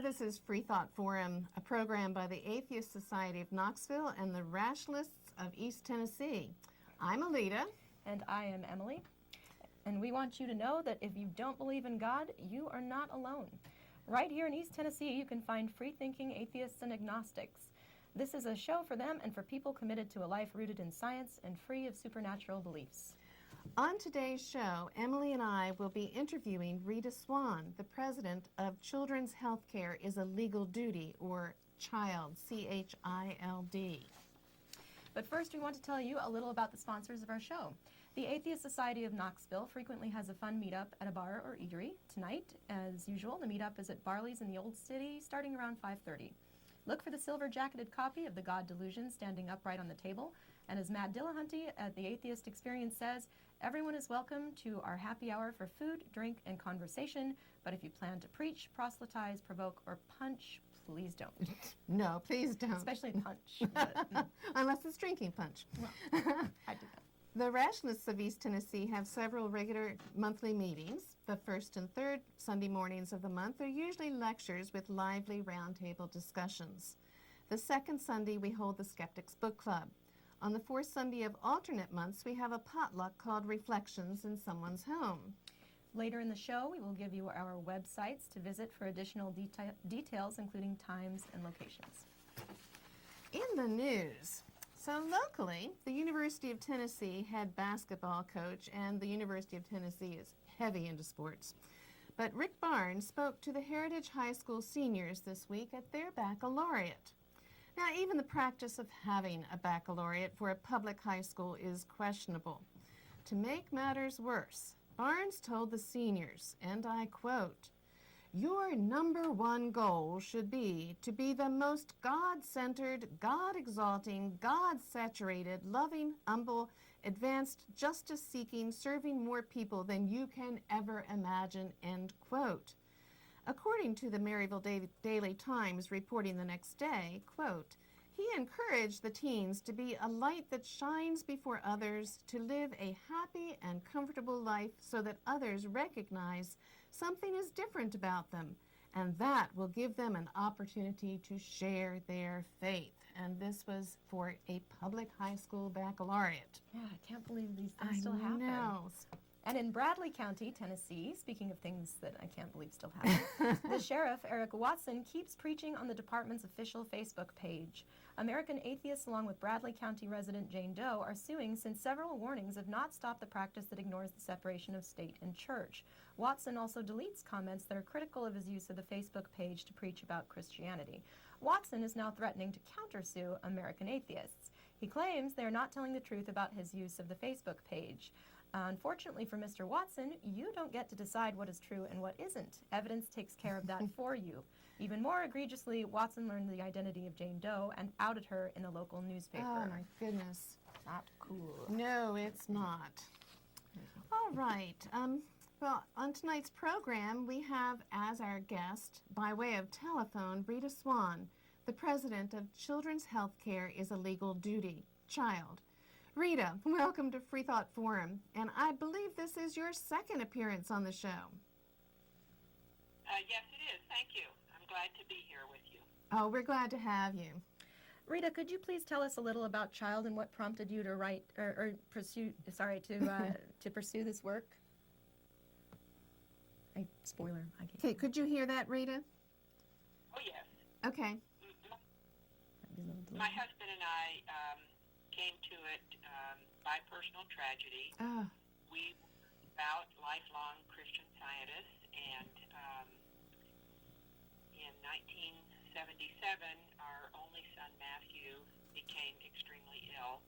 this is Freethought Forum, a program by the Atheist Society of Knoxville and the Rationalists of East Tennessee. I'm Alita. And I am Emily. And we want you to know that if you don't believe in God, you are not alone. Right here in East Tennessee, you can find free-thinking atheists and agnostics. This is a show for them and for people committed to a life rooted in science and free of supernatural beliefs. On today's show, Emily and I will be interviewing Rita Swan, the president of Children's Healthcare is a Legal Duty, or CHILD, C-H-I-L-D. But first, we want to tell you a little about the sponsors of our show. The Atheist Society of Knoxville frequently has a fun meetup at a bar or eatery. Tonight, as usual, the meetup is at Barley's in the Old City, starting around 5:30. Look for the silver-jacketed copy of The God Delusion standing upright on the table. And as Matt Dillahunty at the Atheist Experience says, everyone is welcome to our happy hour for food, drink, and conversation. But if you plan to preach, proselytize, provoke, or punch, please don't. No, please don't. Especially punch. Unless it's drinking punch. Well, I do that. The Rationalists of East Tennessee have several regular monthly meetings. The first and third Sunday mornings of the month are usually lectures with lively roundtable discussions. The second Sunday, we hold the Skeptics Book Club. On the fourth Sunday of alternate months, we have a potluck called Reflections in Someone's Home. Later in the show, we will give you our websites to visit for additional details, including times and locations. In the news, so locally, the University of Tennessee head basketball coach, and the University of Tennessee is heavy into sports. But Rick Barnes spoke to the Heritage High School seniors this week at their baccalaureate. Now, even the practice of having a baccalaureate for a public high school is questionable. To make matters worse, Barnes told the seniors, and I quote, "Your number one goal should be to be the most God-centered, God-exalting, God-saturated, loving, humble, advanced, justice-seeking, serving more people than you can ever imagine," end quote. According to the Maryville Daily Times reporting the next day, quote, "He encouraged the teens to be a light that shines before others, to live a happy and comfortable life so that others recognize something is different about them, and that will give them an opportunity to share their faith." And this was for a public high school baccalaureate. Yeah, I can't believe these things still happen. I know. And in Bradley County, Tennessee, speaking of things that I can't believe still happen, the sheriff, Eric Watson, keeps preaching on the department's official Facebook page. American atheists, along with Bradley County resident Jane Doe, are suing since several warnings have not stopped the practice that ignores the separation of state and church. Watson also deletes comments that are critical of his use of the Facebook page to preach about Christianity. Watson is now threatening to countersue American atheists. He claims they are not telling the truth about his use of the Facebook page. Unfortunately for Mr. Watson, you don't get to decide what is true and what isn't. Evidence takes care of that for you. Even more egregiously, Watson learned the identity of Jane Doe and outed her in the local newspaper. Oh, my goodness. Not cool. No, it's not. All right. Well, on tonight's program, we have as our guest, by way of telephone, Rita Swan, the president of Children's Healthcare is a Legal Duty, CHILD. Rita, welcome to Freethought Forum, and I believe this is your second appearance on the show. Yes, it is. Thank you. I'm glad to be here with you. Oh, we're glad to have you. Rita, could you please tell us a little about CHILD and what prompted you to write or pursue? Sorry, to pursue this work? Spoiler. Okay, could you hear that, Rita? Oh, yes. Okay. My husband and I came to it by personal tragedy. We were about lifelong Christian scientists, and in 1977, our only son, Matthew, became extremely ill.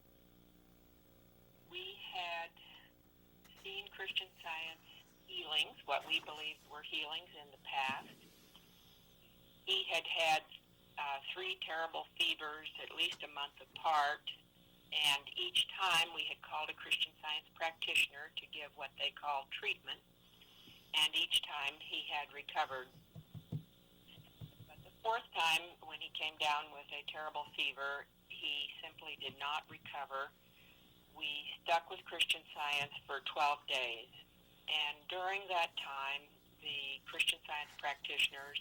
We had seen Christian Science healings, what we believed were healings in the past. He had had 3 terrible fevers at least a month apart, and each time we had called a Christian Science practitioner to give what they called treatment, and each time he had recovered. But the 4th time, when he came down with a terrible fever, he simply did not recover. We stuck with Christian Science for 12 days, and during that time, the Christian Science practitioners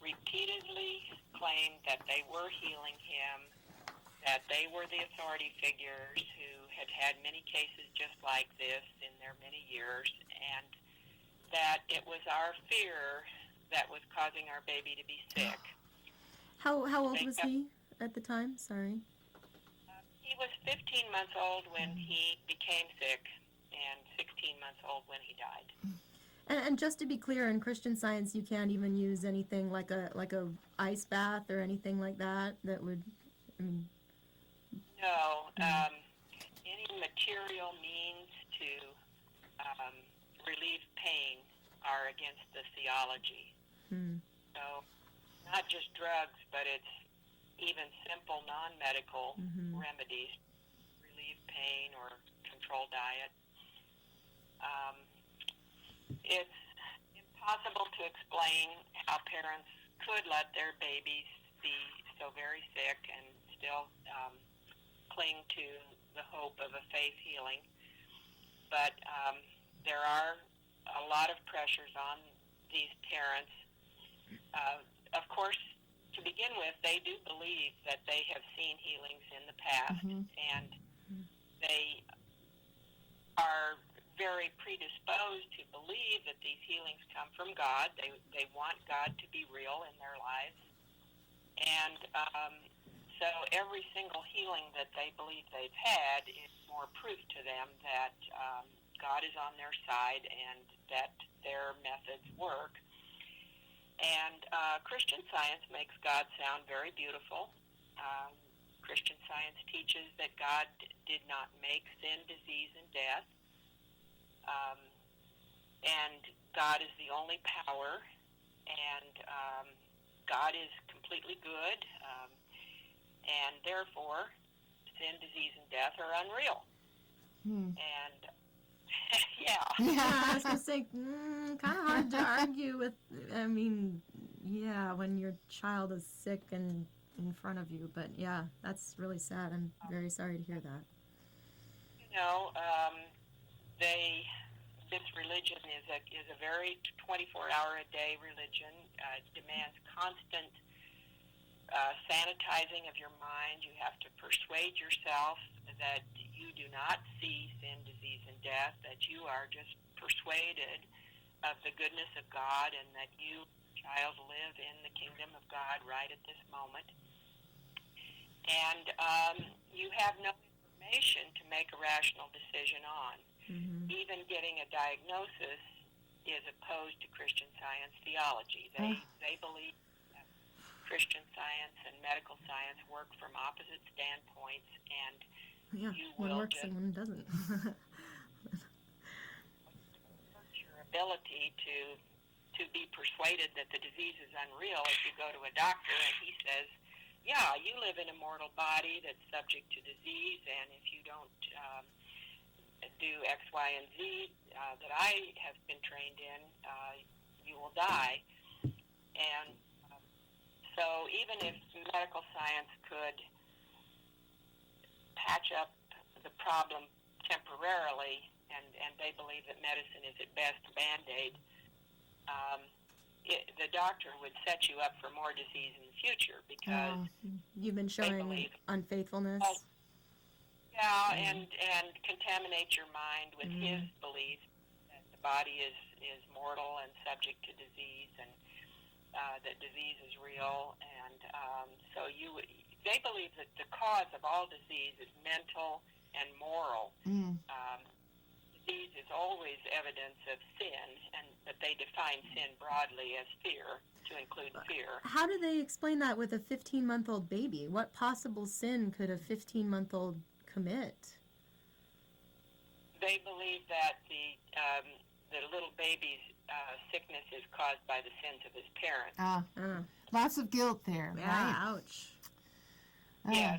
repeatedly claimed that they were healing him, that they were the authority figures who had had many cases just like this in their many years, and that it was our fear that was causing our baby to be sick. How old was he at the time? Sorry. He was 15 months old when he became sick and 16 months old when he died. And just to be clear, in Christian Science, you can't even use anything like a ice bath or anything like that. That would, I mean. No, any material means to relieve pain are against the theology. So, not just drugs, but it's even simple non-medical remedies, relieve pain or control diet. It's impossible to explain how parents could let their babies be so very sick and still cling to the hope of a faith healing. But there are a lot of pressures on these parents. Of course, to begin with, they do believe that they have seen healings in the past, and they are very predisposed to believe that these healings come from God. They want God to be real in their lives. And so every single healing that they believe they've had is more proof to them that God is on their side and that their methods work. And Christian Science makes God sound very beautiful. Christian Science teaches that God did not make sin, disease, and death. And God is the only power, and God is completely good, and therefore sin, disease, and death are unreal. And yeah, I was going to say, kind of hard to argue with, I mean, yeah, when your child is sick and in front of you, but yeah, that's really sad. I'm very sorry to hear that. You know, this religion is a very 24-hour-a-day religion. It demands constant sanitizing of your mind. You have to persuade yourself that you do not see sin, disease, and death, that you are just persuaded of the goodness of God and that you, child, live in the kingdom of God right at this moment. And you have no information to make a rational decision on. Even getting a diagnosis is opposed to Christian Science theology. They believe that Christian Science and medical science work from opposite standpoints, and you one will works just and one doesn't. hurt your ability to be persuaded that the disease is unreal if you go to a doctor and he says, yeah, you live in a mortal body that's subject to disease, and if you don't do X, Y, and Z that I have been trained in, you will die. And so even if medical science could patch up the problem temporarily, and they believe that medicine is at best a Band-Aid, the doctor would set you up for more disease in the future because you've been showing unfaithfulness. Yeah, and contaminate your mind with his belief that the body is mortal and subject to disease, and that disease is real. And so they believe that the cause of all disease is mental and moral. Disease is always evidence of sin, but they define sin broadly as fear, to include fear. How do they explain that with a 15-month-old baby? What possible sin could a 15-month-old commit? They believe that the little baby's sickness is caused by the sins of his parents. Lots of guilt there, yeah, right? Ouch. Yes,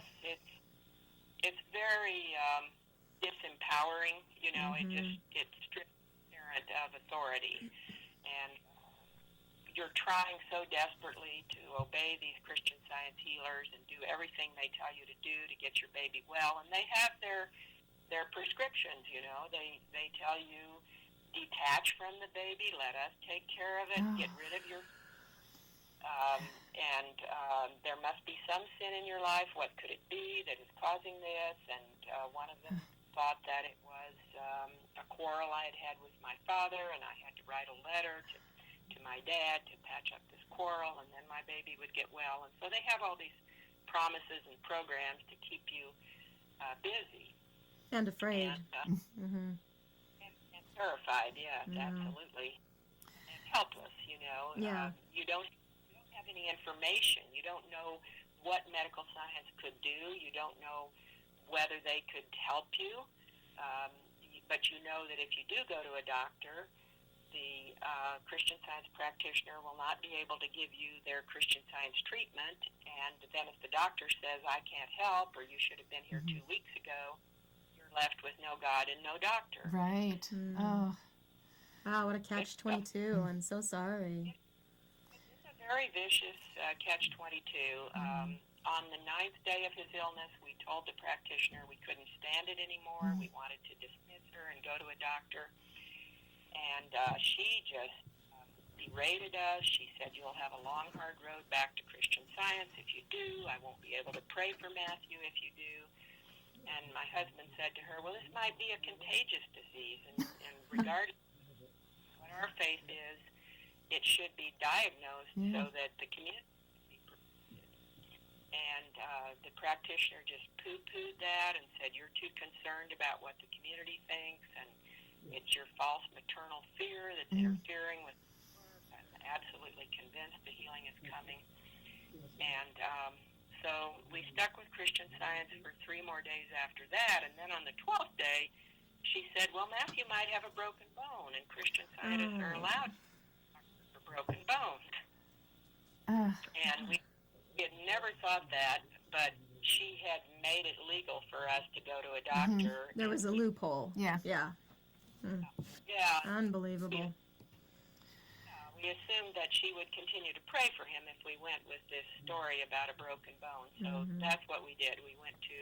it's very disempowering. You know, it strips the parent of authority, and you're trying so desperately to obey these Christian Science healers and do everything they tell you to do to get your baby well, and they have their prescriptions. You know, they tell you, detach from the baby, let us take care of it, get rid of your some sin in your life? What could it be that is causing this? And one of them thought that it was a quarrel I had had with my father, and I had to write a letter to my dad to patch up this quarrel, and then my baby would get well. And so they have all these promises and programs to keep you busy. And afraid. And, and terrified, yes, absolutely. And helpless, you know. Yeah. You don't have any information. You don't know what medical science could do. You don't know whether they could help you. But you know that if you do go to a doctor, the Christian Science practitioner will not be able to give you their Christian Science treatment. And then if the doctor says, I can't help, or you should have been here 2 weeks ago, you're left with no God and no doctor. Right. Oh. Wow, what a catch-22. I'm so sorry. It's a very vicious catch-22. On the 9th day of his illness, we told the practitioner we couldn't stand it anymore. We wanted to dismiss her and go to a doctor. And she just berated us. She said, you'll have a long, hard road back to Christian Science if you do. I won't be able to pray for Matthew if you do. And my husband said to her, well, this might be a contagious disease. And regardless of what our faith is, it should be diagnosed so that the community can be protected. And the practitioner just poo-pooed that and said, you're too concerned about what the community thinks, and it's your false maternal fear that's interfering with work. I'm absolutely convinced the healing is coming. And so we stuck with Christian Science for 3 more days after that. And then on the 12th day, she said, well, Matthew might have a broken bone, and Christian Scientists are allowed for broken bones. And we had never thought that, but she had made it legal for us to go to a doctor. There was a loophole. Yeah. Yeah. Yeah. Unbelievable. We assumed that she would continue to pray for him if we went with this story about a broken bone. So that's what we did. We went to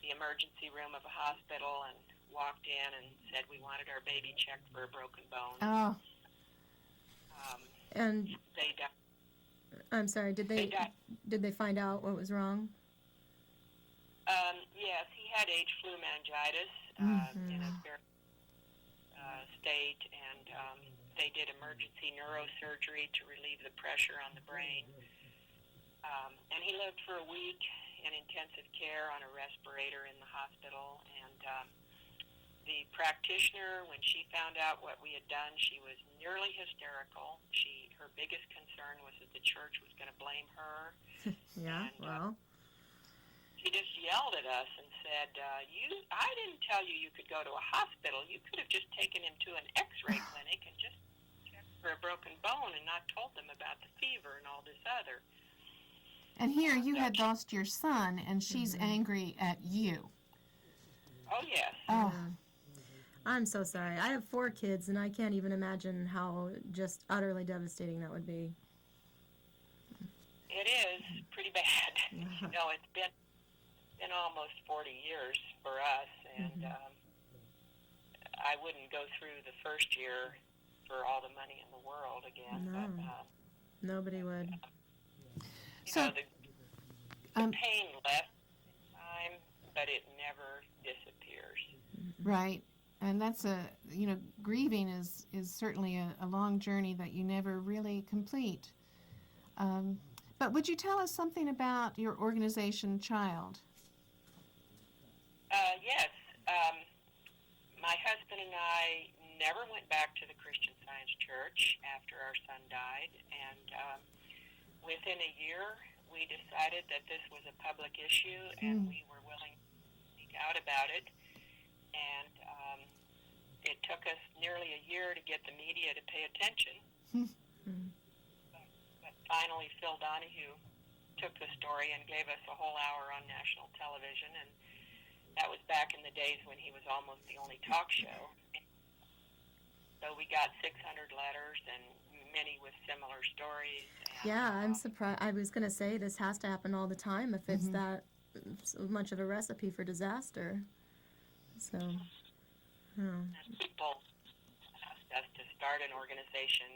the emergency room of a hospital and walked in and said we wanted our baby checked for a broken bone. Oh. And they died. I'm sorry, did they find out what was wrong? Yes, he had H. flu meningitis in a very state, and they did emergency neurosurgery to relieve the pressure on the brain. And he lived for a week in intensive care on a respirator in the hospital. And the practitioner, when she found out what we had done, she was nearly hysterical. Her biggest concern was that the church was going to blame her. Yeah, and, well. She just yelled at us and said, I didn't tell you you could go to a hospital. You could have just taken him to an x-ray clinic and just checked for a broken bone and not told them about the fever and all this other. And here you had lost your son, and she's angry at you. Oh, yes. Oh. I'm so sorry. I have 4 kids, and I can't even imagine how just utterly devastating that would be. It is pretty bad. You know, it's been almost 40 years for us, and I wouldn't go through the first year for all the money in the world again. No. But, nobody would. So, the pain left in time, but it never disappears. Right. And that's grieving is certainly a long journey that you never really complete. But would you tell us something about your organization, Child? Yes. My husband and I never went back to the Christian Science Church after our son died, and within a year we decided that this was a public issue and we were willing to speak out about it. And it took us nearly a year to get the media to pay attention. But finally, Phil Donahue took the story and gave us a whole hour on national television, and that was back in the days when he was almost the only talk show. So we got 600 letters, and many with similar stories. And, yeah, I'm surprised. I was going to say this has to happen all the time if it's that so much of a recipe for disaster. So, people asked us to start an organization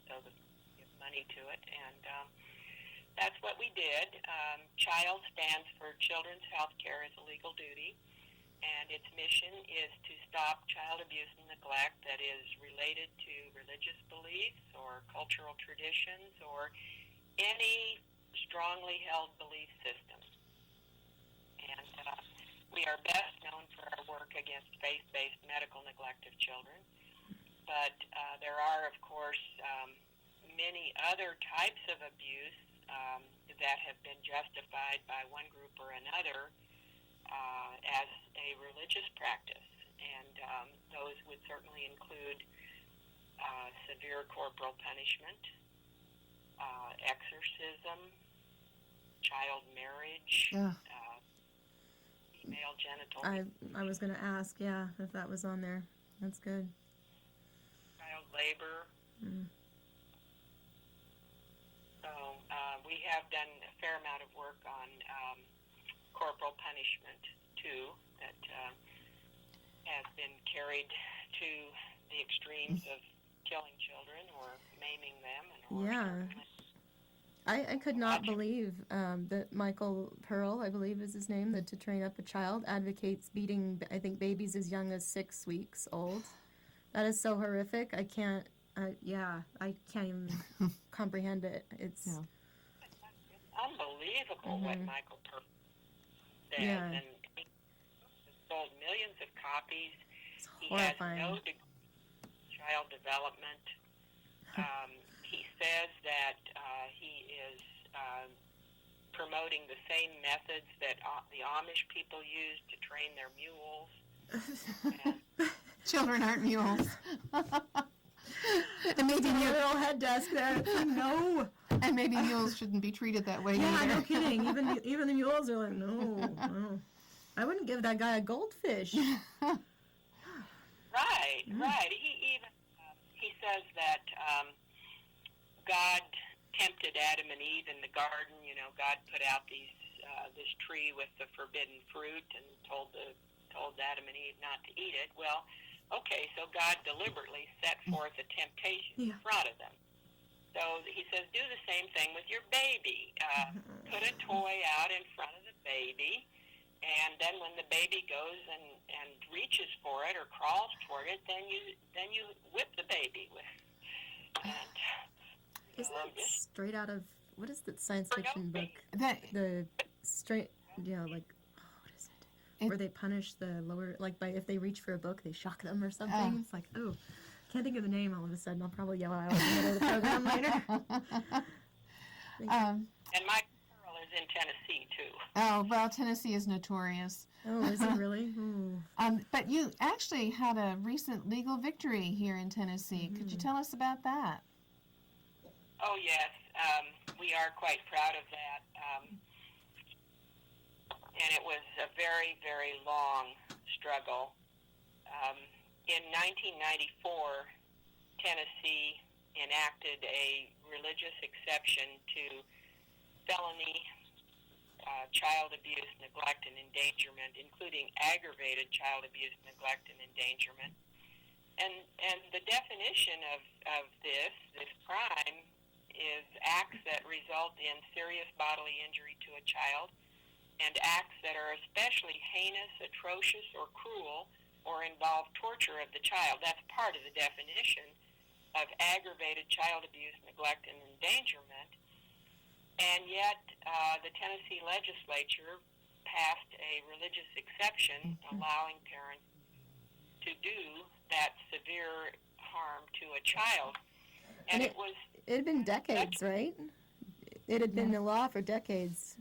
so that we give money to it, and that's what we did. CHILD stands for Children's Healthcare as a Legal Duty, and its mission is to stop child abuse and neglect that is related to religious beliefs or cultural traditions or any strongly held belief systems. And we are best known for our work against faith-based medical neglect of children, but there are, of course, many other types of abuse that have been justified by one group or another as a religious practice, and those would certainly include severe corporal punishment, exorcism, child marriage, female genital. I was going to ask, if that was on there. That's good. Child labor. Mm. So we have done a fair amount of work on corporal punishment, too, that has been carried to the extremes of killing children or maiming them. I could not believe that Michael Pearl, I believe is his name, that To Train Up a Child advocates beating, I think, babies as young as 6 weeks old. That is so horrific. I can't even comprehend it. It's unbelievable what Michael Pearl says, and he sold millions of copies. It's horrifying. He has no degree in child development. He says that he is promoting the same methods that the Amish people use to train their mules. Children aren't mules. And maybe little head desk there. No. And maybe mules shouldn't be treated that way. Yeah, either. no kidding. Even the mules are like, no. I wouldn't give that guy a goldfish. Right. He says that God tempted Adam and Eve in the garden. You know, God put out this tree with the forbidden fruit and told Adam and Eve not to eat it. Well, okay, so God deliberately set forth a temptation in front of them. So he says, do the same thing with your baby. Put a toy out in front of the baby, and then when the baby goes and reaches for it or crawls toward it, then you whip the baby with. And, isn't that straight out of, what is the science fiction book? What is it? Where they punish the lower, like if they reach for a book, they shock them or something. It's like, can't think of the name all of a sudden. I'll probably yell out in the middle of the program later. And Mike Pearl is in Tennessee, too. Oh, well, Tennessee is notorious. Oh, is it really? But you actually had a recent legal victory here in Tennessee. Mm-hmm. Could you tell us about that? Oh, yes. We are quite proud of that. And it was a very, very long struggle. In 1994, Tennessee enacted a religious exception to felony child abuse, neglect, and endangerment, including aggravated child abuse, neglect, and endangerment. And the definition of this crime is acts that result in serious bodily injury to a child, and acts that are especially heinous, atrocious, or cruel, or involve torture of the child. That's part of the definition of aggravated child abuse, neglect, and endangerment. And yet, the Tennessee legislature passed a religious exception allowing parents to do that severe harm to a child. And it had been decades, right? It had been the law for decades.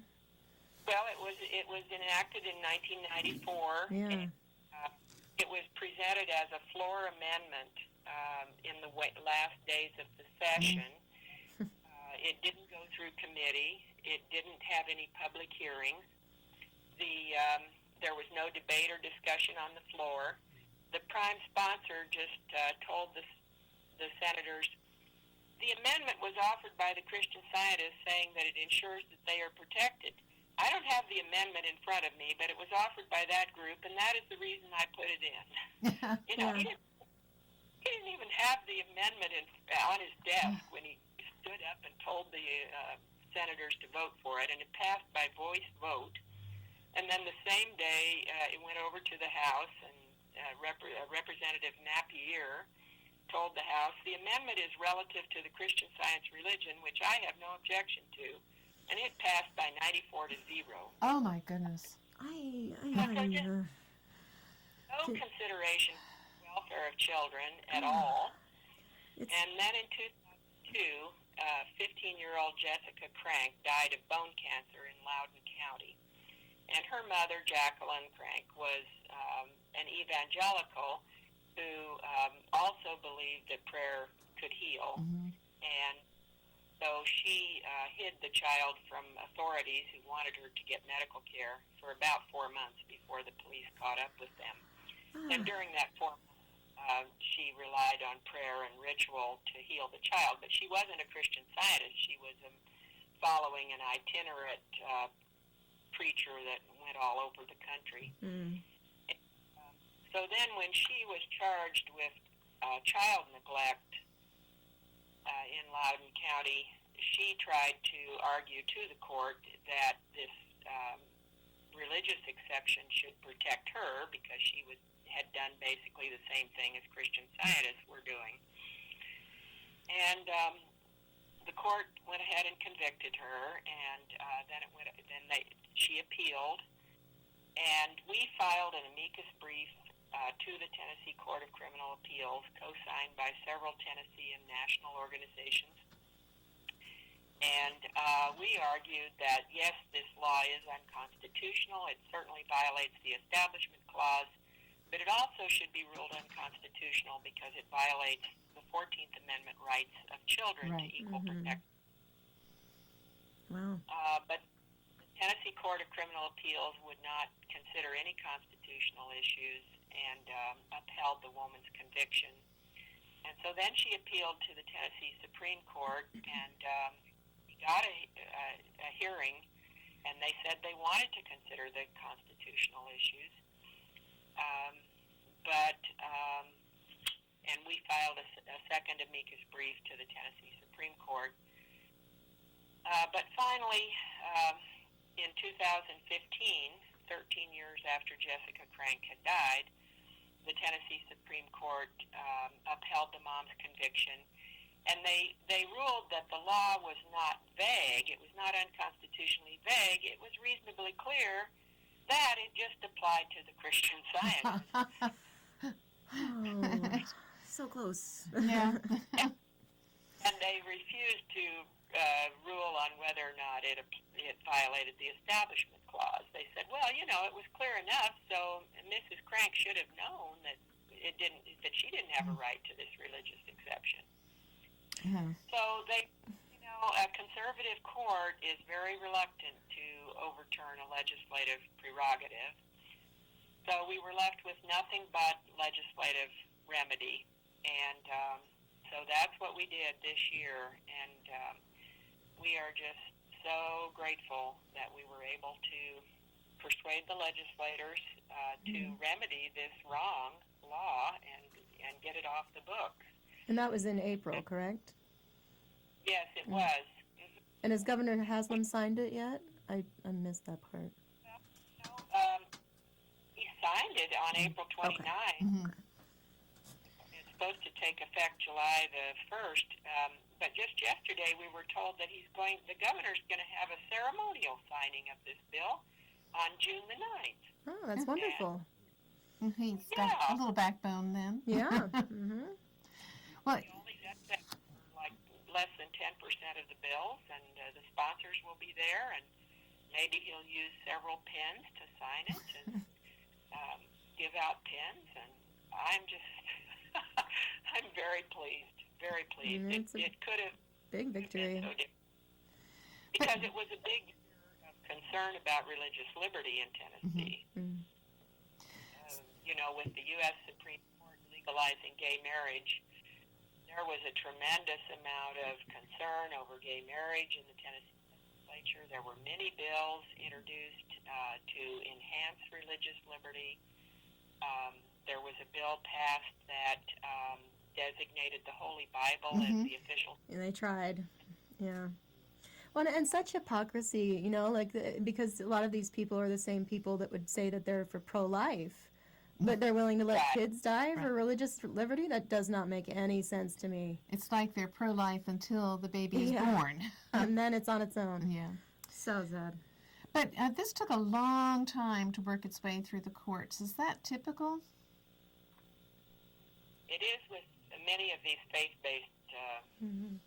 Well, it was enacted in 1994. Yeah. It was presented as a floor amendment in the last days of the session. It didn't go through committee. It didn't have any public hearings. There was no debate or discussion on the floor. The prime sponsor just told the senators, the amendment was offered by the Christian Scientists saying that it ensures that they are protected. I don't have the amendment in front of me, but it was offered by that group, and that is the reason I put it in. He didn't even have the amendment on his desk when he stood up and told the senators to vote for it, and it passed by voice vote. And then the same day, it went over to the House, and Representative Napier told the House, the amendment is relative to the Christian Science religion, which I have no objection to, and it passed by 94 to 0. Oh, my goodness. No consideration for the welfare of children at all. And then in 2002, 15-year-old Jessica Crank died of bone cancer in Loudoun County. And her mother, Jacqueline Crank, was an evangelical who also believed that prayer could heal. Mm-hmm. And so she hid the child from authorities who wanted her to get medical care for about 4 months before the police caught up with them. And during that 4 months, she relied on prayer and ritual to heal the child. But she wasn't a Christian Scientist. She was following an itinerant preacher that went all over the country. Mm. So then when she was charged with child neglect in Loudoun County, she tried to argue to the court that this religious exception should protect her because she had done basically the same thing as Christian Scientists were doing. And the court went ahead and convicted her, and she appealed, and we filed an amicus brief to the Tennessee Court of Criminal Appeals, co-signed by several Tennessee and national organizations. And we argued that, yes, this law is unconstitutional. It certainly violates the Establishment Clause, but it also should be ruled unconstitutional because it violates the 14th Amendment rights of children to equal protection. Wow. But the Tennessee Court of Criminal Appeals would not consider any constitutional issues and upheld the woman's conviction. And so then she appealed to the Tennessee Supreme Court, and got a hearing, and they said they wanted to consider the constitutional issues. And we filed a second amicus brief to the Tennessee Supreme Court. But finally, in 2015, 13 years after Jessica Crank had died, the Tennessee Supreme Court upheld the mom's conviction. And they ruled that the law was not vague. It was not unconstitutionally vague. It was reasonably clear that it just applied to the Christian Science. Oh, so close. Yeah. And they refused to rule on whether or not it violated the Establishment Clause. They said, well, it was clear enough, so Mrs. Crank should have known that that she didn't have a right to this religious exception. Yeah. So a conservative court is very reluctant to overturn a legislative prerogative. So we were left with nothing but legislative remedy. And so that's what we did this year. And we are just so grateful that we were able to persuade the legislators to remedy this wrong law and get it off the books. And that was in April, correct? Yes, it was. And has Governor Haslam signed it yet? I missed that part. He signed it on April 29th. Okay. Mm-hmm. It's supposed to take effect July the 1st. But just yesterday we were told that the governor's going to have a ceremonial signing of this bill on June the 9th. Oh, that's wonderful. He's got a little backbone then. Yeah. Mm-hmm. Well, He only does that for like less than 10% of the bills, and the sponsors will be there, and maybe he'll use several pens to sign it and give out pens, and I'm just, I'm very pleased, very pleased. It could have big victory. been so different. Because it was a big concern about religious liberty in Tennessee. Mm-hmm. With the U.S. Supreme Court legalizing gay marriage, there was a tremendous amount of concern over gay marriage in the Tennessee legislature. There were many bills introduced to enhance religious liberty. There was a bill passed that designated the Holy Bible as the official. And they tried. Yeah. Well, and such hypocrisy, like because a lot of these people are the same people that would say that they're for pro-life, but they're willing to let Right. kids die for religious liberty. That does not make any sense to me. It's like they're pro-life until the baby is Yeah. born. And then it's on its own. Yeah. So sad. But this took a long time to work its way through the courts. Is that typical? It is with many of these faith-based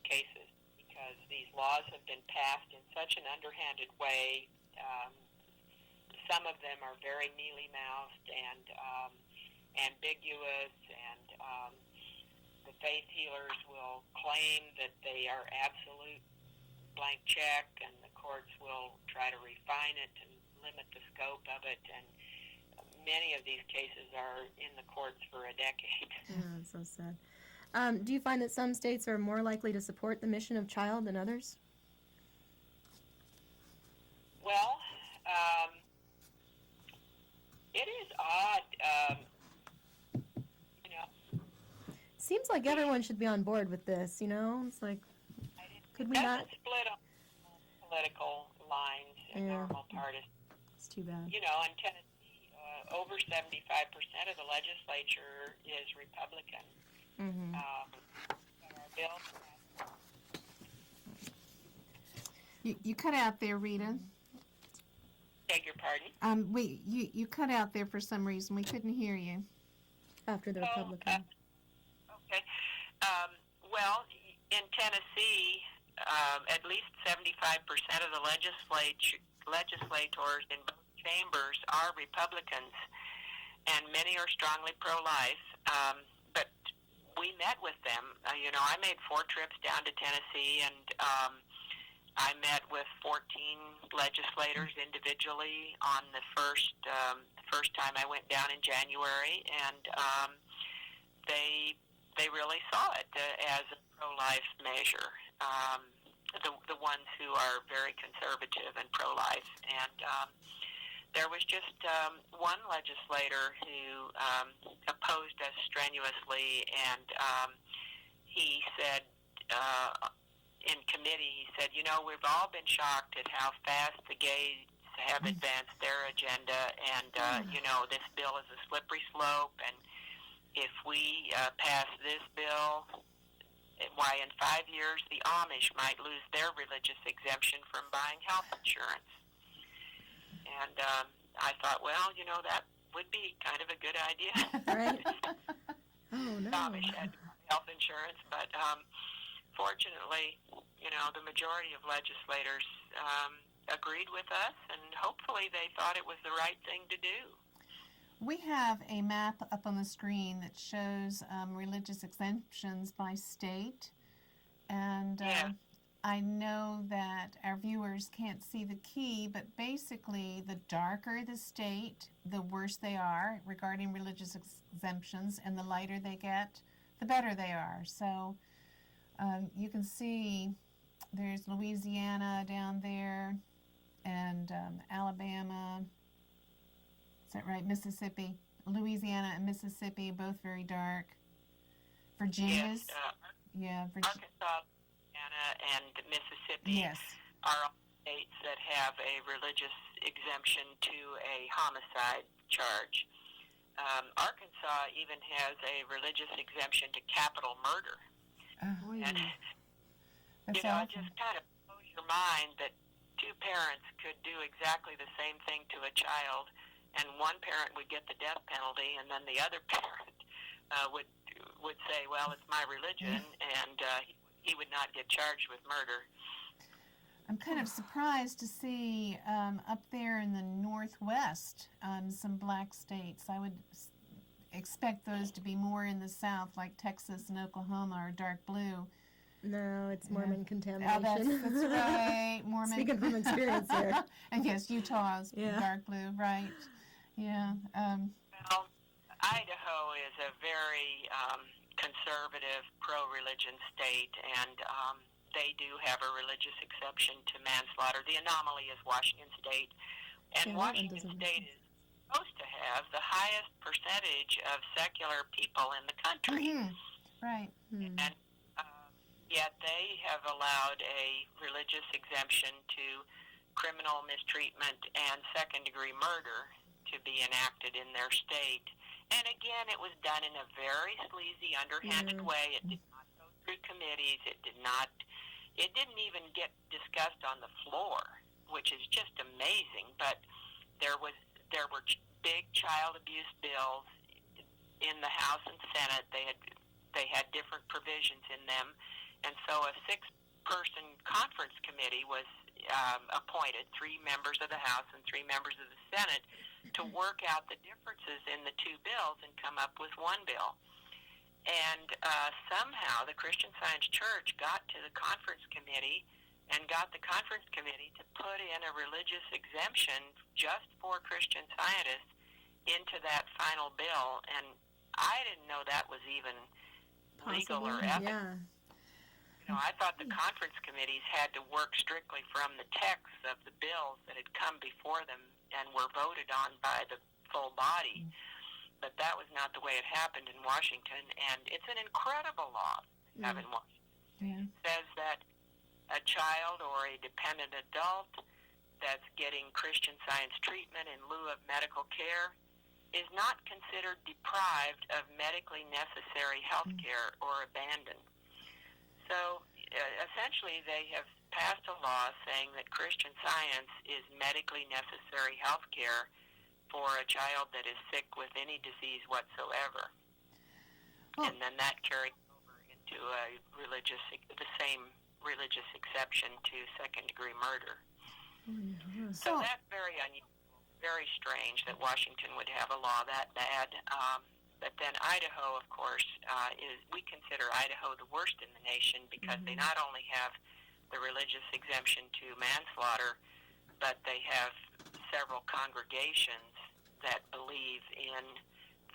cases, because these laws have been passed in such an underhanded way. Some of them are very mealy-mouthed and ambiguous, and the faith healers will claim that they are absolute blank check, and the courts will try to refine it and limit the scope of it, and many of these cases are in the courts for a decade. Yeah, it's so sad. Do you find that some states are more likely to support the mission of child than others? Well, it is odd, Seems like everyone should be on board with this, It's like, could we it not? doesn't split on political lines and Yeah. normal partisan. It's too bad. In Tennessee, over 75% of the legislature is Republican. Mm-hmm. Our bill, You cut out there, Rita. beg your pardon? You cut out there for some reason. We couldn't hear you. After the Republican. Okay. Well, in Tennessee, at least 75% of the legislators in both chambers are Republicans, and many are strongly pro-life. But we met with them. I made 4 trips down to Tennessee, and I met with 14 legislators individually on the first time I went down in January, and they really saw it as a pro-life measure. The ones who are very conservative and pro-life, and there was just one legislator who opposed us strenuously, and he said in committee, he said, we've all been shocked at how fast the gays have advanced their agenda, and this bill is a slippery slope, and if we pass this bill, why in 5 years the Amish might lose their religious exemption from buying health insurance. And I thought, well, that would be kind of a good idea. Right? Oh, no. The Amish had health insurance, but fortunately, the majority of legislators agreed with us, and hopefully they thought it was the right thing to do. We have a map up on the screen that shows religious exemptions by state, and I know that our viewers can't see the key, but basically the darker the state, the worse they are regarding religious exemptions, and the lighter they get, the better they are. So you can see there's Louisiana down there, and Alabama. Is that right? Mississippi. Louisiana and Mississippi, both very dark. Virginia's. Yes, Arkansas, Louisiana, and Mississippi Yes. are all states that have a religious exemption to a homicide charge. Arkansas even has a religious exemption to capital murder. Oh, And, that's it awesome. just kind of blows your mind that 2 parents could do exactly the same thing to a child, and one parent would get the death penalty, and then the other parent would say, well, it's my religion, and he would not get charged with murder. I'm kind of surprised to see up there in the Northwest some black states. I would expect those to be more in the South, like Texas and Oklahoma, are dark blue. No, it's Mormon Oh, contamination. that's right. Mormon. Speaking from experience here. And yes, Utah's Yeah. dark blue, right? Yeah. Well, Idaho is a very conservative, pro-religion state, and they do have a religious exception to manslaughter. The anomaly is Washington State, and Yeah, that one Washington doesn't State is supposed to have the highest percentage of secular people in the country. Right. And yet they have allowed a religious exemption to criminal mistreatment and second-degree murder to be enacted in their state. And again, it was done in a very sleazy, underhanded way. It did not go through committees. It didn't even get discussed on the floor, which is just amazing. But there were big child abuse bills in the House and Senate. They had different provisions in them, and so a 6-person conference committee was appointed, 3 members of the House and 3 members of the Senate, to work out the differences in the 2 bills and come up with one bill. And somehow the Christian Science Church got to the conference committee and got the conference committee to put in a religious exemption just for Christian Scientists into that final bill. And I didn't know that was even legal or ethical. Yeah. You know, I thought the conference committees had to work strictly from the text of the bills that had come before them and were voted on by the full body. But that was not the way it happened in Washington, and it's an incredible law we have in Washington. It says that a child or a dependent adult that's getting Christian Science treatment in lieu of medical care is not considered deprived of medically necessary health care or abandoned. So essentially they have passed a law saying that Christian Science is medically necessary health care for a child that is sick with any disease whatsoever. And then that carries over into the same religious exception to second-degree murder. So that's very unusual, very strange that Washington would have a law that bad. But then Idaho, of course, we consider Idaho the worst in the nation because they not only have the religious exemption to manslaughter, but they have several congregations that believe in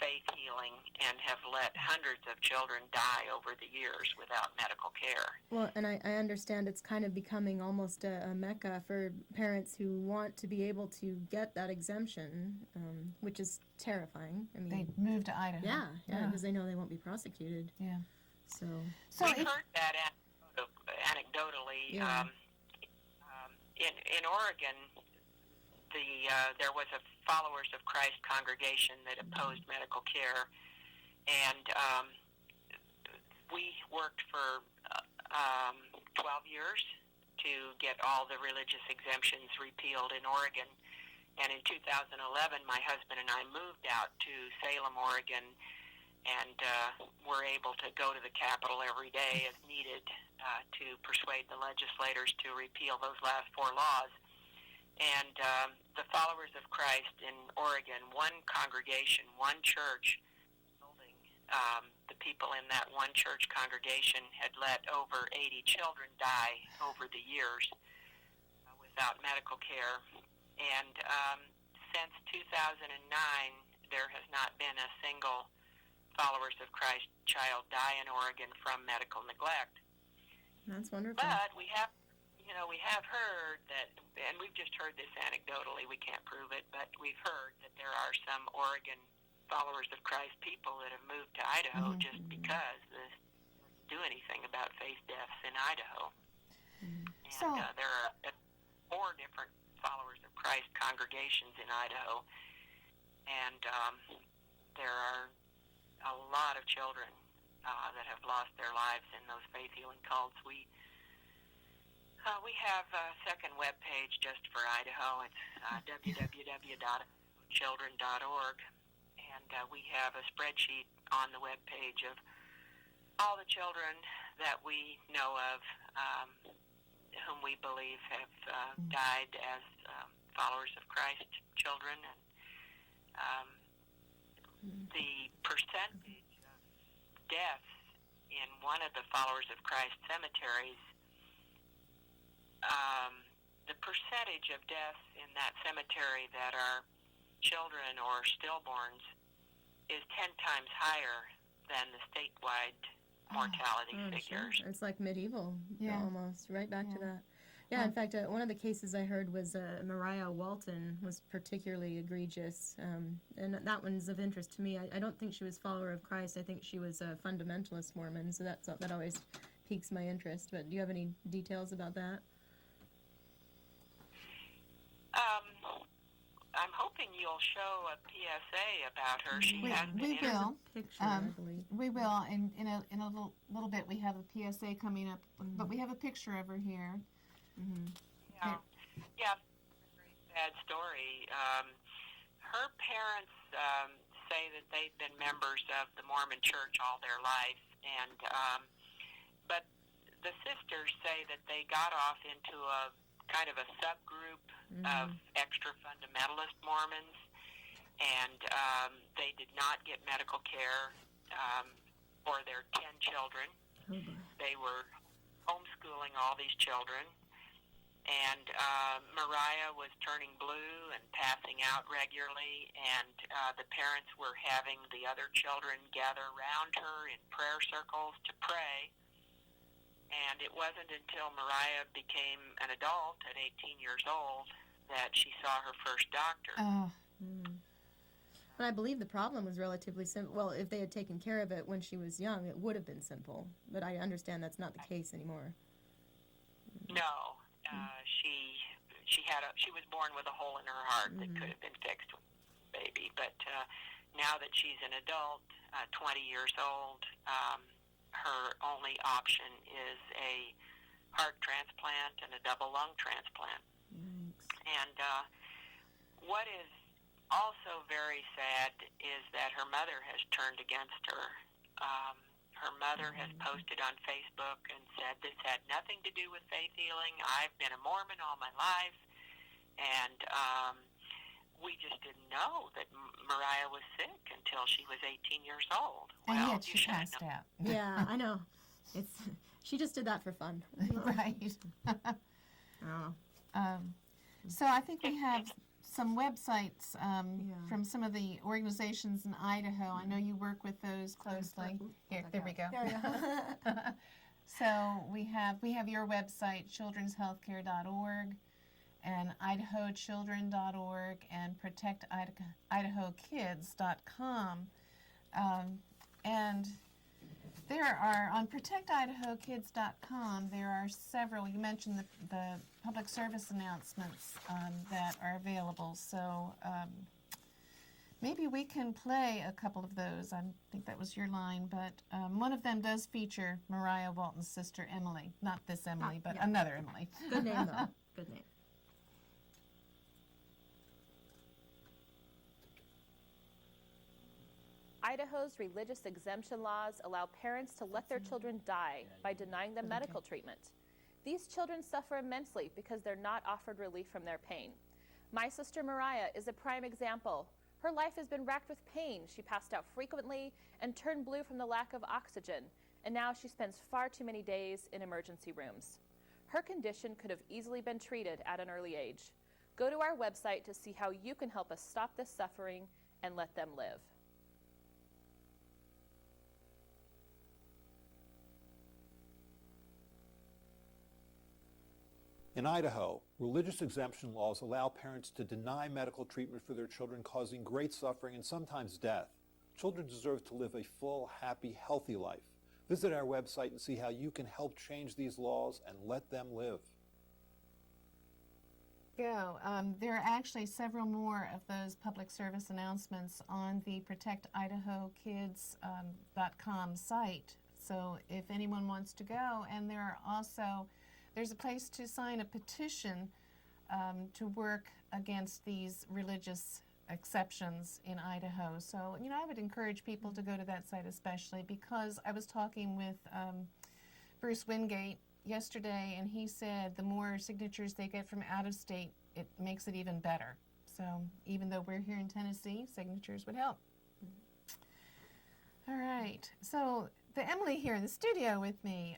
faith healing and have let hundreds of children die over the years without medical care. Well, and I understand it's kind of becoming almost a mecca for parents who want to be able to get that exemption, which is terrifying. I mean, They moved to Idaho. Yeah, because they know they won't be prosecuted. Yeah. So We've heard that anecdotally. Yeah. In Oregon, there was a Followers of Christ congregation that opposed medical care, and we worked for 12 years to get all the religious exemptions repealed in Oregon. And in 2011, my husband and I moved out to Salem, Oregon, and were able to go to the Capitol every day as needed to persuade the legislators to repeal those last 4 laws. And the Followers of Christ in Oregon, one congregation, one church building, the people in that one church congregation had let over 80 children die over the years without medical care. And since 2009, there has not been a single Followers of Christ child die in Oregon from medical neglect. that's wonderful. But we have heard that, and we've just heard this anecdotally, we can't prove it, but we've heard that there are some Oregon Followers of Christ people that have moved to Idaho just because they don't do anything about faith deaths in Idaho. And there are 4 different Followers of Christ congregations in Idaho, and there are a lot of children that have lost their lives in those faith healing cults. We have a second web page just for Idaho. It's www.children.org, and we have a spreadsheet on the web page of all the children that we know of whom we believe have died as Followers of Christ children. And the percentage of deaths in one of the Followers of Christ cemeteries, the percentage of deaths in that cemetery that are children or stillborns is 10 times higher than the statewide mortality figures. Sure. It's like medieval, almost, right back to that. Yeah, in fact, one of the cases I heard was Mariah Walton was particularly egregious, and that one's of interest to me. I don't think she was follower of Christ. I think she was a fundamentalist Mormon, so that always piques my interest, but do you have any details about that? I'm hoping you'll show a PSA about her. She We- has been we interviewed. will. Picture, I believe. We will, in a little bit. We have a PSA coming up, but we have a picture of her here. Yeah, yeah, very sad story. Her parents say that they've been members of the Mormon Church all their life, and but the sisters say that they got off into a kind of a subgroup of extra fundamentalist Mormons, and they did not get medical care for their 10 children. Oh, boy. They were homeschooling all these children, and Mariah was turning blue and passing out regularly, and the parents were having the other children gather around her in prayer circles to pray. And it wasn't until Mariah became an adult at 18 years old that she saw her first doctor. But I believe the problem was relatively simple. Well, if they had taken care of it when she was young, it would have been simple. But I understand that's not the case anymore. No, she was born with a hole in her heart that could have been fixed with a baby. But now that she's an adult, 20 years old, her only option is a heart transplant and a double lung transplant. Yikes. And what is also very sad is that her mother has turned against her. Her mother has posted on Facebook and said this had nothing to do with faith healing. I've been a Mormon all my life, and we just didn't know that Mariah was sick until she was 18 years old. And Well, yet you she should have passed known. out. Yeah, I know. She just did that for fun. Right. Oh. So I think we have some websites from some of the organizations in Idaho. I know you work with those closely. Here, there we go. So we have your website, childrenshealthcare.org, and idahochildren.org, and protectidahokids.com. And there are, on protectidahokids.com, there are several, you mentioned the public service announcements that are available, so maybe we can play a couple of those. I think that was your line, but one of them does feature Mariah Walton's sister, Emily. Not this Emily, but another Emily. Good name, though. Good name. Idaho's religious exemption laws allow parents to let their children die by denying them medical treatment. These children suffer immensely because they're not offered relief from their pain. My sister Mariah is a prime example. Her life has been racked with pain. She passed out frequently and turned blue from the lack of oxygen, and now she spends far too many days in emergency rooms. Her condition could have easily been treated at an early age. Go to our website to see how you can help us stop this suffering and let them live. In Idaho, religious exemption laws allow parents to deny medical treatment for their children, causing great suffering and sometimes death. Children deserve to live a full, happy, healthy life. Visit our website and see how you can help change these laws and let them live. There are actually several more of those public service announcements on the protectidahokids.com site. So if anyone wants to go, and there's a place to sign a petition to work against these religious exceptions in Idaho. So, I would encourage people to go to that site, especially because I was talking with Bruce Wingate yesterday, and he said the more signatures they get from out of state, it makes it even better. So even though we're here in Tennessee, signatures would help. All right, so the Emily here in the studio with me.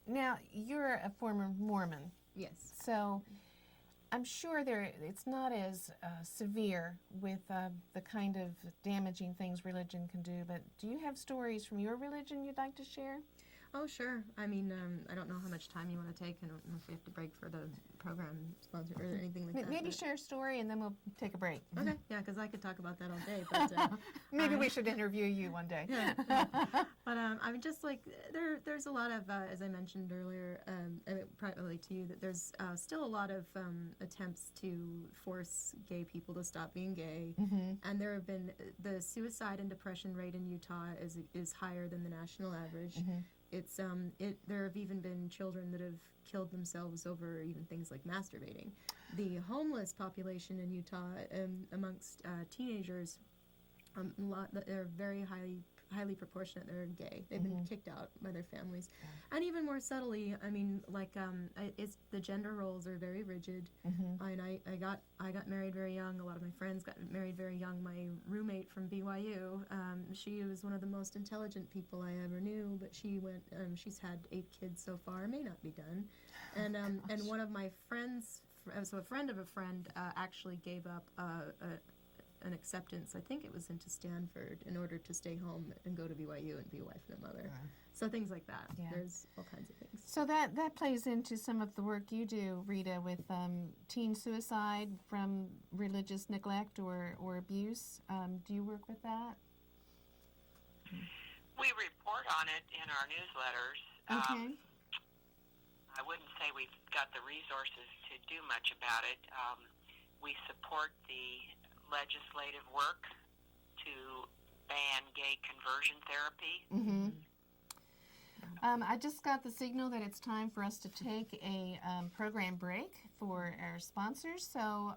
Now, you're a former Mormon. Yes. So I'm sure it's not as severe with the kind of damaging things religion can do, but do you have stories from your religion you'd like to share? Oh, sure. I mean, I don't know how much time you want to take. I don't know if we have to break for the program sponsor or anything like that. Maybe but- share a story and then we'll take a break. Okay, yeah, because I could talk about that all day. But Maybe we should interview you one day. Yeah. But I mean, just like there's a lot of, as I mentioned earlier, probably to you, that there's still a lot of attempts to force gay people to stop being gay, and there have been the suicide and depression rate in Utah is higher than the national average. It's there have even been children that have killed themselves over even things like masturbating. The homeless population in Utah amongst teenagers, they're very highly proportionate. They're gay. They've been kicked out by their families, and even more subtly, I mean, like it's the gender roles are very rigid. And I got married very young. A lot of my friends got married very young. My roommate from BYU, she was one of the most intelligent people I ever knew, but she went. She's had 8 kids so far. May not be done, and one of my friends, so a friend of a friend, actually gave up an acceptance, I think it was into Stanford, in order to stay home and go to BYU and be a wife and a mother. So things like that. Yeah. There's all kinds of things. So that plays into some of the work you do, Rita, with teen suicide from religious neglect or abuse. Do you work with that? We report on it in our newsletters. Okay. I wouldn't say we've got the resources to do much about it. We support the legislative work to ban gay conversion therapy. I just got the signal that it's time for us to take a program break for our sponsors. So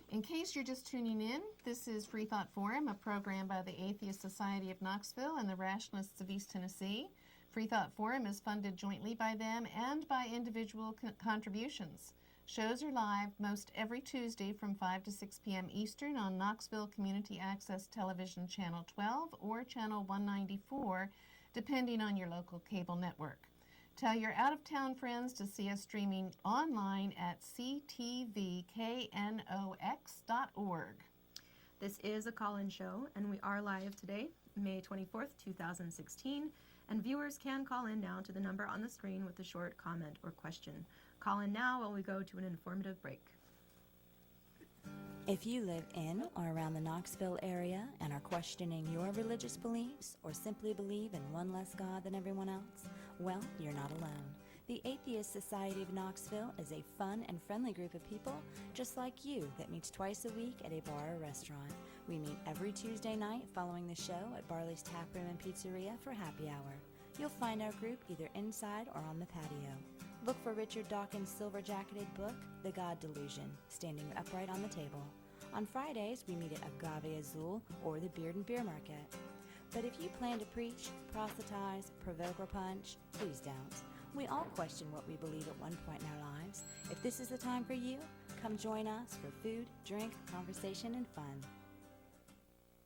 in case you're just tuning in, this is Freethought Forum, a program by the Atheist Society of Knoxville and the Rationalists of East Tennessee. Freethought Forum is funded jointly by them and by individual contributions. Shows are live most every Tuesday from 5 to 6 p.m. Eastern on Knoxville Community Access Television Channel 12 or Channel 194, depending on your local cable network. Tell your out-of-town friends to see us streaming online at ctvknox.org. This is a call-in show, and we are live today, May 24th, 2016, and viewers can call in now to the number on the screen with a short comment or question. Call in now while we go to an informative break. If you live in or around the Knoxville area and are questioning your religious beliefs or simply believe in one less God than everyone else, well, you're not alone. The Atheist Society of Knoxville is a fun and friendly group of people just like you that meets twice a week at a bar or restaurant. We meet every Tuesday night following the show at Barley's Tap Room and Pizzeria for happy hour. You'll find our group either inside or on the patio. Look for Richard Dawkins' silver-jacketed book, The God Delusion, standing upright on the table. On Fridays, we meet at Agave Azul or the Beard and Beer Market. But if you plan to preach, proselytize, provoke, or punch, please don't. We all question what we believe at one point in our lives. If this is the time for you, come join us for food, drink, conversation, and fun.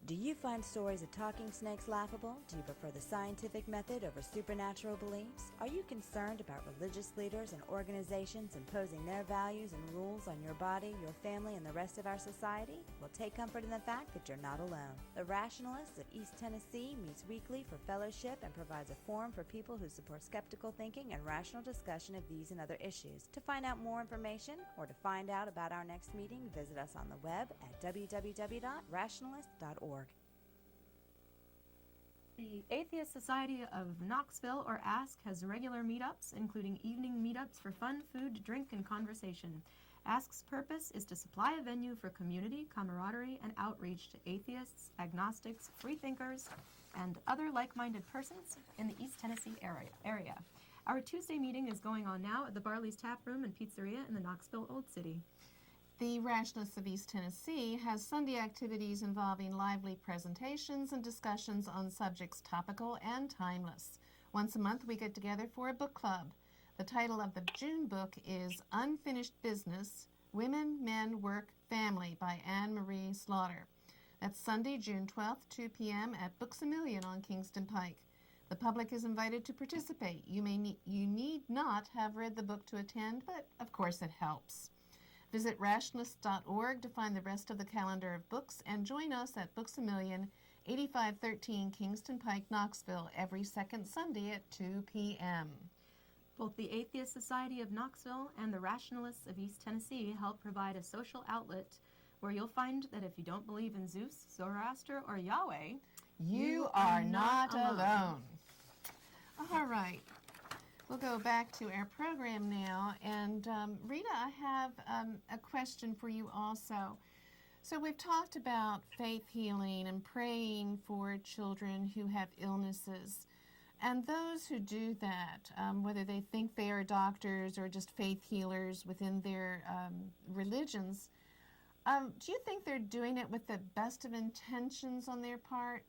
Do you find stories of talking snakes laughable? Do you prefer the scientific method over supernatural beliefs? Are you concerned about religious leaders and organizations imposing their values and rules on your body, your family, and the rest of our society? Well, take comfort in the fact that you're not alone. The Rationalists of East Tennessee meets weekly for fellowship and provides a forum for people who support skeptical thinking and rational discussion of these and other issues. To find out more information or to find out about our next meeting, visit us on the web at www.rationalist.org. The Atheist Society of Knoxville, or ASK, has regular meetups, including evening meetups for fun, food, drink, and conversation. ASK's purpose is to supply a venue for community, camaraderie, and outreach to atheists, agnostics, freethinkers, and other like-minded persons in the East Tennessee area. Our Tuesday meeting is going on now at the Barley's Tap Room and Pizzeria in the Knoxville Old City. The Rationalists of East Tennessee has Sunday activities involving lively presentations and discussions on subjects topical and timeless. Once a month, we get together for a book club. The title of the June book is Unfinished Business, Women, Men, Work, Family by Anne Marie Slaughter. That's Sunday, June 12th, 2 p.m. at Books A Million on Kingston Pike. The public is invited to participate. You need not have read the book to attend, but of course it helps. Visit rationalist.org to find the rest of the calendar of books and join us at Books A Million, 8513 Kingston Pike, Knoxville, every second Sunday at 2 p.m. Both the Atheist Society of Knoxville and the Rationalists of East Tennessee help provide a social outlet where you'll find that if you don't believe in Zeus, Zoroaster, or Yahweh, You are not alone. All right. We'll go back to our program now. And Rita, I have a question for you also. So we've talked about faith healing and praying for children who have illnesses. And those who do that, whether they think they are doctors or just faith healers within their religions, do you think they're doing it with the best of intentions on their part?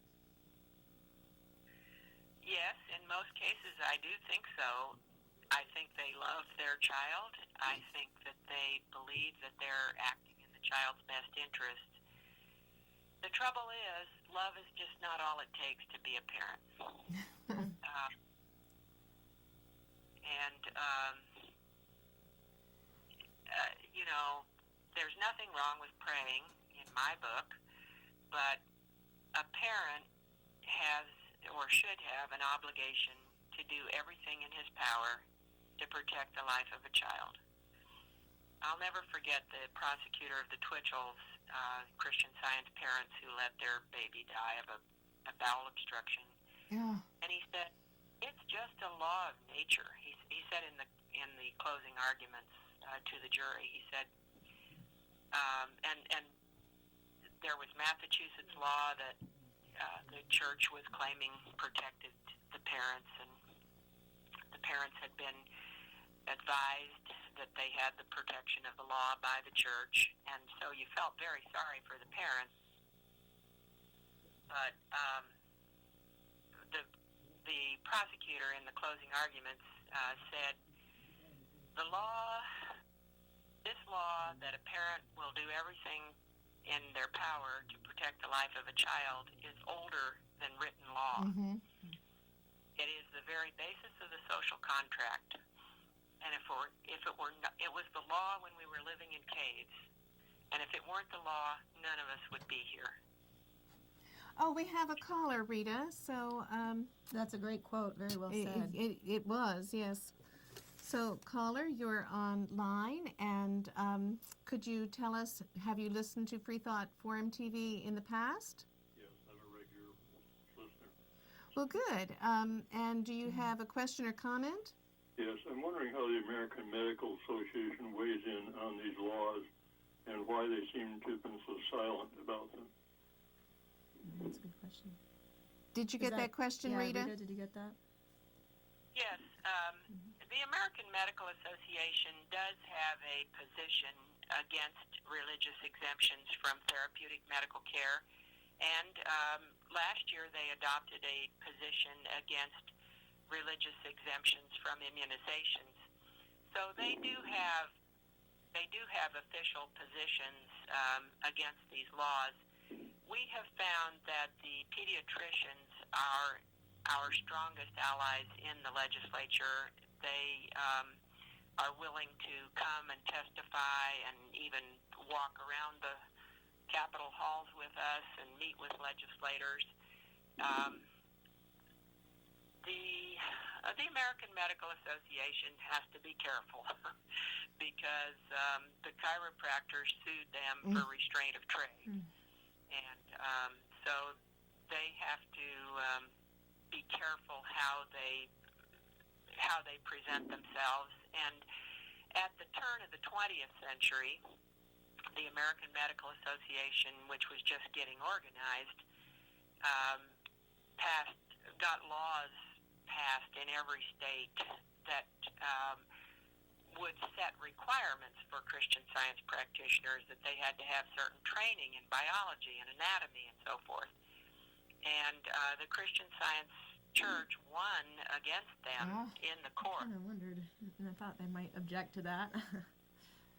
Yes, in most cases I do think so. I think they love their child. I think that they believe that they're acting in the child's best interest. The trouble is, love is just not all it takes to be a parent. You know, there's nothing wrong with praying in my book, but a parent has or should have an obligation to do everything in his power to protect the life of a child. I'll never forget the prosecutor of the Twitchells, Christian Science parents who let their baby die of a bowel obstruction. Yeah. And he said, it's just a law of nature. He said in the closing arguments to the jury, he said, and there was Massachusetts law that the church was claiming protected the parents, and the parents had been advised that they had the protection of the law by the church, and so you felt very sorry for the parents. But the prosecutor in the closing arguments said, this law that a parent will do everything in their power to protect the life of a child is older than written law. Mm-hmm. It is the very basis of the social contract. And it was the law when we were living in caves. And if it weren't the law, none of us would be here. Oh, we have a caller, Rita. So That's a great quote. Very well said. it was, yes. So, caller, you're online, and could you tell us, have you listened to Freethought Forum TV in the past? Yes, I'm a regular listener. Well, good. And do you have a question or comment? Yes, I'm wondering how the American Medical Association weighs in on these laws and why they seem to have been so silent about them. That's a good question. Did you get that question, yeah, Rita? Rita, did you get that? Yes, the American Medical Association does have a position against religious exemptions from therapeutic medical care, and last year they adopted a position against religious exemptions from immunizations. So they do have official positions against these laws. We have found that the pediatricians are our strongest allies in the legislature. They are willing to come and testify and even walk around the Capitol halls with us and meet with legislators. The American Medical Association has to be careful because the chiropractors sued them for restraint of trade. And so they have to be careful how they present themselves. And at the turn of the 20th century, the American Medical Association, which was just getting organized, got laws passed in every state that would set requirements for Christian Science practitioners, that they had to have certain training in biology and anatomy and so forth. And the Christian Science Church won against them in the court. I wondered, and I thought they might object to that.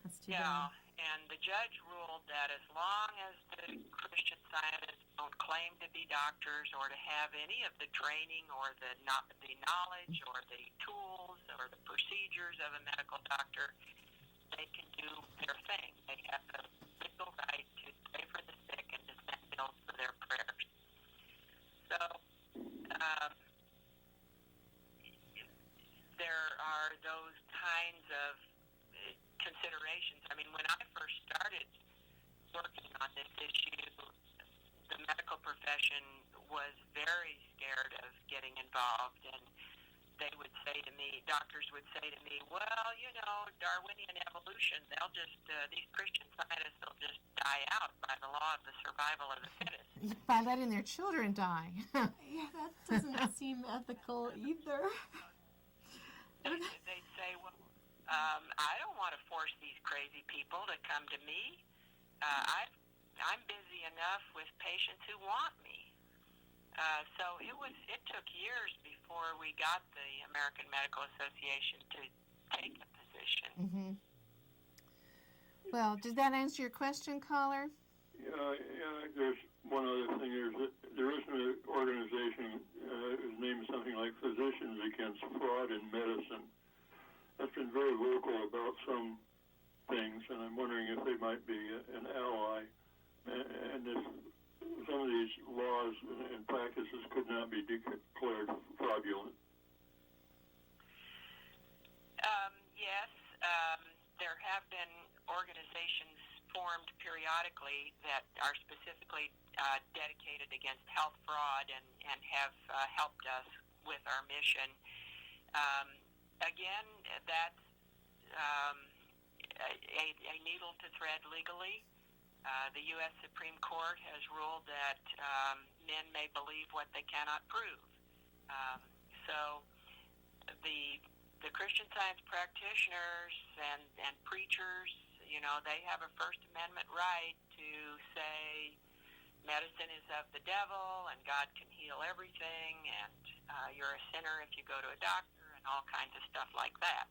That's too Yeah, bad. and the judge ruled that as long as the Christian Scientists don't claim to be doctors or to have any of the training or the knowledge or the tools or the procedures of a medical doctor, they can do their thing. They have the legal right to pray for the sick and to send bills for their prayers. issue, the medical profession was very scared of getting involved, and they would say to me, doctors would say to me, well, you know, Darwinian evolution, they'll just, these Christian scientists will just die out by the law of the survival of the fittest. By letting their children die. Yeah, that doesn't seem ethical either. They'd say, well, I don't want to force these crazy people to come to me. I'm busy enough with patients who want me. So it took years before we got the American Medical Association to take a position. Mm-hmm. Well, does that answer your question, caller? Yeah, there's one other thing. There is an organization whose name is something like Physicians Against Fraud in Medicine. That's been very vocal about some things, and I'm wondering if they might be an ally. And if some of these laws and practices could not be declared fraudulent. Yes, there have been organizations formed periodically that are specifically dedicated against health fraud and have helped us with our mission. Again, that's a needle to thread legally. The U.S. Supreme Court has ruled that men may believe what they cannot prove. So the Christian Science practitioners and preachers, you know, they have a First Amendment right to say medicine is of the devil and God can heal everything and you're a sinner if you go to a doctor and all kinds of stuff like that.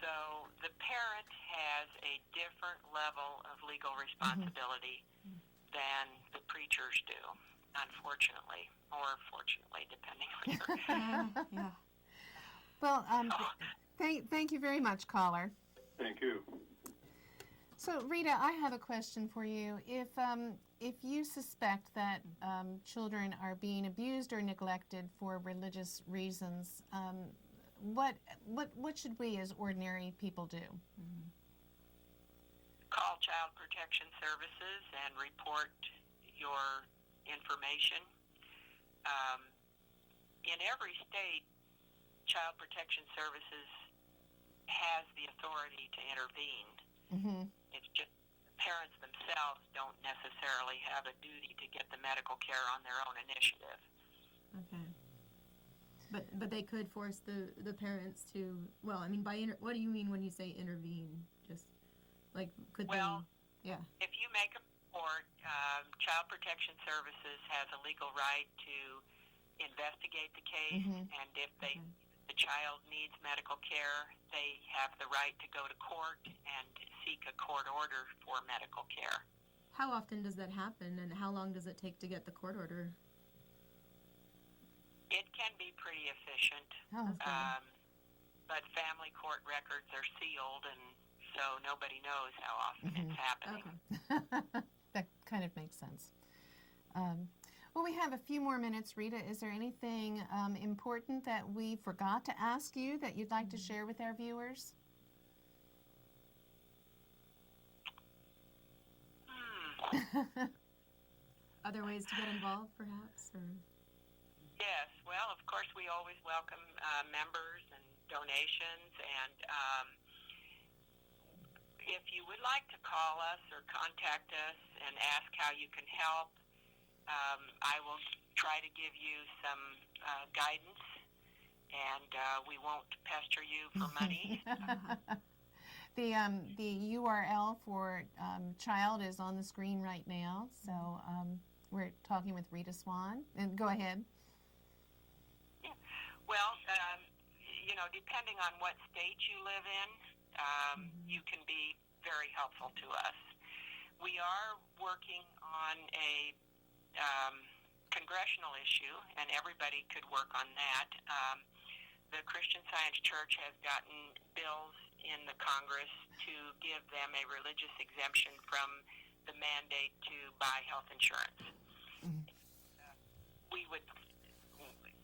So the parent has a different level of legal responsibility than the preachers do, unfortunately, or fortunately, depending on your... Yeah. Well, thank you very much, caller. Thank you. So, Rita, I have a question for you. If you suspect that children are being abused or neglected for religious reasons, what should we as ordinary people do? Call Child Protection Services and report your information. In every state, Child Protection Services has the authority to intervene. Mm-hmm. It's just parents themselves don't necessarily have a duty to get the medical care on their own initiative. Okay. But they could force the parents to, well, I mean, what do you mean when you say intervene? Just, like, could well, they, yeah. If you make a report, Child Protection Services has a legal right to investigate the case, and if the child needs medical care, they have the right to go to court and seek a court order for medical care. How often does that happen, and how long does it take to get the court order? It can be pretty efficient, but family court records are sealed, and so nobody knows how often it's happening. Okay. That kind of makes sense. Well, we have a few more minutes. Rita, is there anything important that we forgot to ask you that you'd like to share with our viewers? Other ways to get involved, perhaps? Or? Yes, well, of course, we always welcome members and donations, and if you would like to call us or contact us and ask how you can help, I will try to give you some guidance, and we won't pester you for money. The URL for child is on the screen right now, so we're talking with Rita Swan. And go ahead. Yeah. Well, you know, depending on what state you live in, you can be very helpful to us. We are working on a congressional issue, and everybody could work on that. The Christian Science Church has gotten bills in the Congress to give them a religious exemption from the mandate to buy health insurance. We would,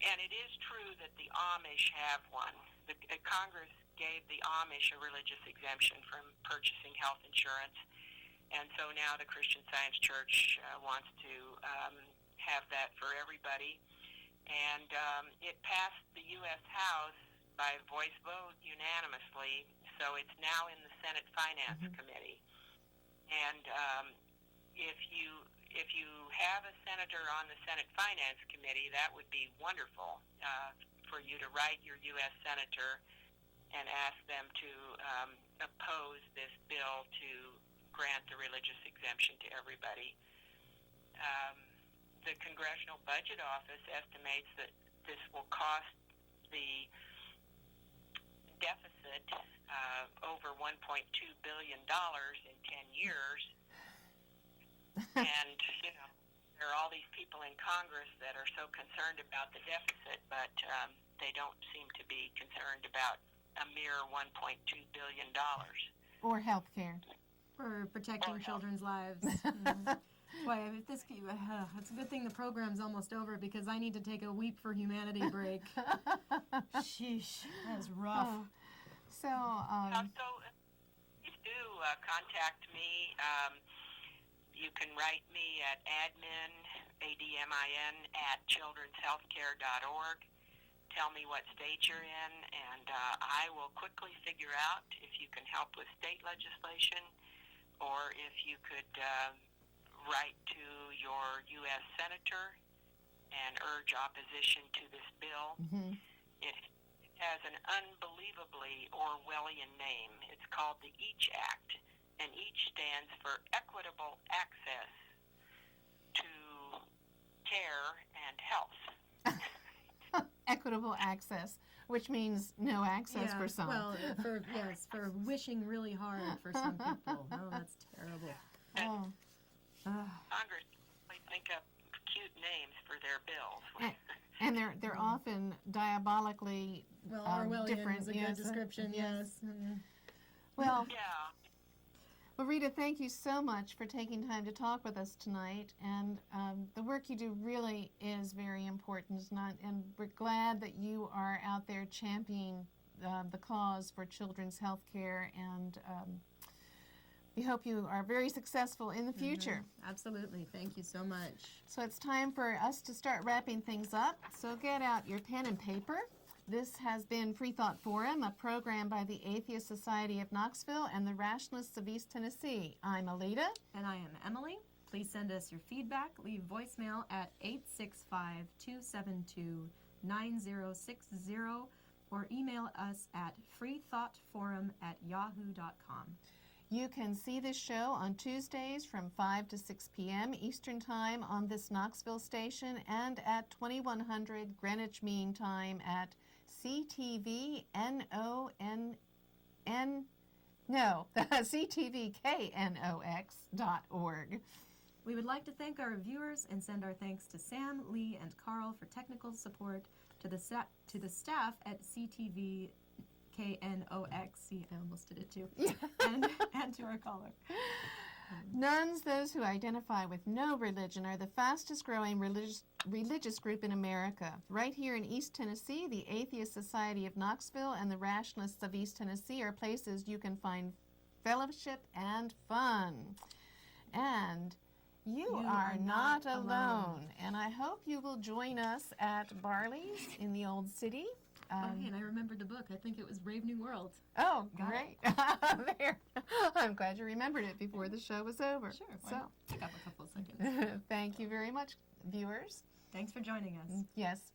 and it is true that the Amish have one. The Congress gave the Amish a religious exemption from purchasing health insurance, And so now the Christian Science Church wants to have that for everybody. And it passed the U.S. House by voice vote unanimously, so it's now in the Senate Finance Committee. And if you have a senator on the Senate Finance Committee, that would be wonderful for you to write your U.S. senator and ask them to oppose this bill to grant the religious exemption to everybody. The Congressional Budget Office estimates that this will cost the deficit over $1.2 billion in 10 years. And, you know, there are all these people in Congress that are so concerned about the deficit, but they don't seem to be concerned about a mere $1.2 billion. Or health care. For protecting children's lives. Boy, if this, it's a good thing the program's almost over because I need to take a Weep for Humanity break. Sheesh, that was rough. Oh. So, So please do contact me. You can write me at admin, ADMIN, at childrenshealthcare.org. Tell me what state you're in, and I will quickly figure out if you can help with state legislation or if you could write to your U.S. Senator and urge opposition to this bill. It has an unbelievably Orwellian name. It's called the EACH Act, and EACH stands for Equitable Access to Care and Health. Equitable access, which means no access for some. Well, for wishing really hard for some people. Oh, that's terrible. Oh. Congress think up cute names for their bills. And they're often diabolically Well, Orwellian different. is a good description, yes. Well, Yeah. well, Rita, thank you so much for taking time to talk with us tonight. And the work you do really is very important. And we're glad that you are out there championing the cause for children's health care. And we hope you are very successful in the future. Absolutely. Thank you so much. So it's time for us to start wrapping things up. So get out your pen and paper. This has been Freethought Forum, a program by the Atheist Society of Knoxville and the Rationalists of East Tennessee. I'm Alita. And I am Emily. Please send us your feedback. Leave voicemail at 865-272-9060 or email us at freethoughtforum@yahoo.com. You can see this show on Tuesdays from 5 to 6 p.m. Eastern Time on this Knoxville station and at 2100 Greenwich Mean Time at ctvknox.org. We would like to thank our viewers and send our thanks to Sam, Lee, and Carl for technical support, to the staff at CTV KNOX, see, I almost did it too, and to our caller. Nuns, those who identify with no religion, are the fastest growing religious group in America. Right here in East Tennessee, the Atheist Society of Knoxville and the Rationalists of East Tennessee are places you can find fellowship and fun. And you are not alone. And I hope you will join us at Barley's in the Old City. And I remembered the book. I think it was Brave New World. Oh, Got great. There. I'm glad you remembered it before the show was over. Sure. So, Pick up a couple of seconds. thank you very much, viewers. Thanks for joining us. Yes.